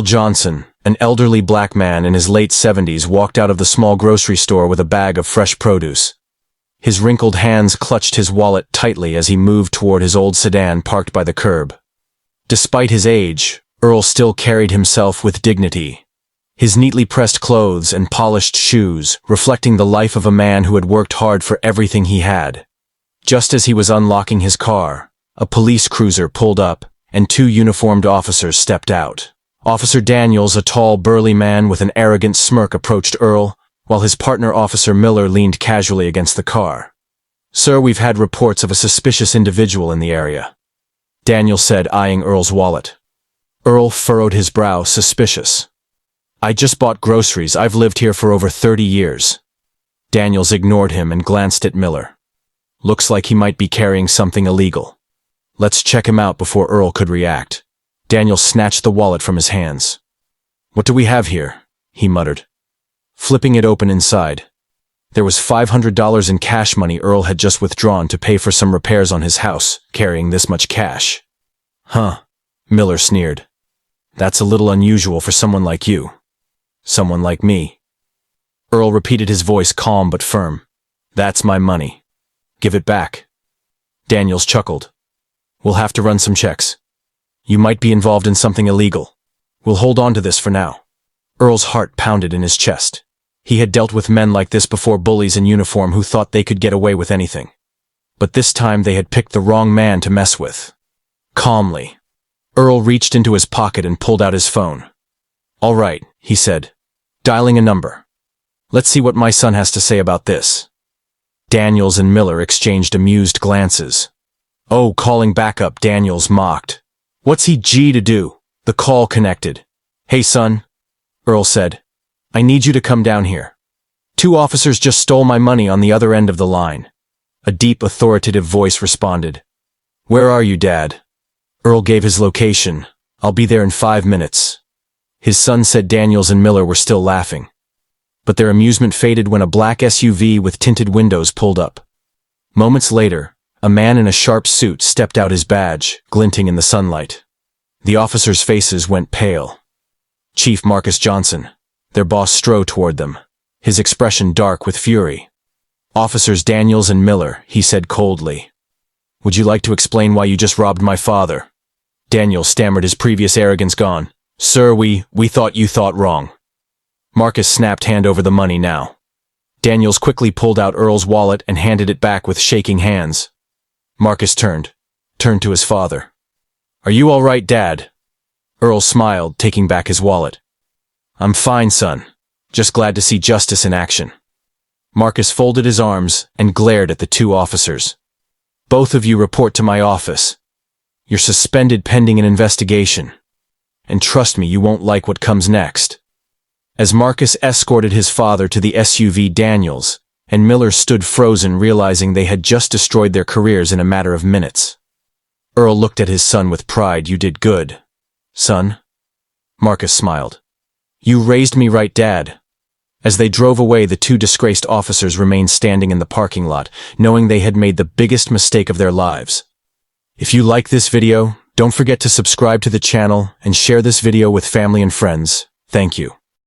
Earl Johnson, an elderly black man in his late 70s, walked out of the small grocery store with a bag of fresh produce. His wrinkled hands clutched his wallet tightly as he moved toward his old sedan parked by the curb. Despite his age, Earl still carried himself with dignity. His neatly pressed clothes and polished shoes reflecting the life of a man who had worked hard for everything he had. Just as he was unlocking his car, a police cruiser pulled up, and two uniformed officers stepped out. Officer Daniels, a tall, burly man with an arrogant smirk, approached Earl, while his partner Officer Miller leaned casually against the car. "Sir, we've had reports of a suspicious individual in the area," Daniel said, eyeing Earl's wallet. Earl furrowed his brow, suspicious. "I just bought groceries. I've lived here for over 30 years. Daniels ignored him and glanced at Miller. "Looks like he might be carrying something illegal. Let's check him out." Before Earl could react, Daniel snatched the wallet from his hands. "What do we have here?" he muttered, flipping it open. Inside, there was $500 in cash money Earl had just withdrawn to pay for some repairs on his house. Carrying this much cash? "Huh," Miller sneered. "That's a little unusual for someone like you." "Someone like me?" Earl repeated, his voice calm but firm. "That's my money. Give it back." Daniels chuckled. "We'll have to run some checks. You might be involved in something illegal. We'll hold on to this for now." Earl's heart pounded in his chest. He had dealt with men like this before, bullies in uniform who thought they could get away with anything. But this time they had picked the wrong man to mess with. Calmly, Earl reached into his pocket and pulled out his phone. "All right," he said, dialing a number. "Let's see what my son has to say about this." Daniels and Miller exchanged amused glances. "Oh, calling backup," Daniels mocked. "What's he to do?" The call connected. "Hey son," Earl said, "I need you to come down here. Two officers just stole my money on the other end of the line." A deep, authoritative voice responded. "Where are you, Dad?" Earl gave his location. "I'll be there in 5 minutes." His son said. Daniels and Miller were still laughing, but their amusement faded when a black SUV with tinted windows pulled up. Moments later, a man in a sharp suit stepped out, his badge glinting in the sunlight. The officers' faces went pale. Chief Marcus Johnson, their boss, strode toward them, his expression dark with fury. "Officers Daniels and Miller," he said coldly, "would you like to explain why you just robbed my father?" Daniel stammered, his previous arrogance gone. "Sir, we thought you thought wrong." Marcus snapped, "Hand over the money now." Daniels quickly pulled out Earl's wallet and handed it back with shaking hands. Marcus turned to his father. "Are you all right, Dad?" Earl smiled, taking back his wallet. "I'm fine, son. Just glad to see justice in action." Marcus folded his arms and glared at the two officers. "Both of you report to my office. You're suspended pending an investigation. And trust me, you won't like what comes next." As Marcus escorted his father to the SUV, Daniels and Miller stood frozen, realizing they had just destroyed their careers in a matter of minutes. Earl looked at his son with pride. "You did good, son." Marcus smiled. "You raised me right, Dad." As they drove away, the two disgraced officers remained standing in the parking lot, knowing they had made the biggest mistake of their lives. If you like this video, don't forget to subscribe to the channel and share this video with family and friends. Thank you.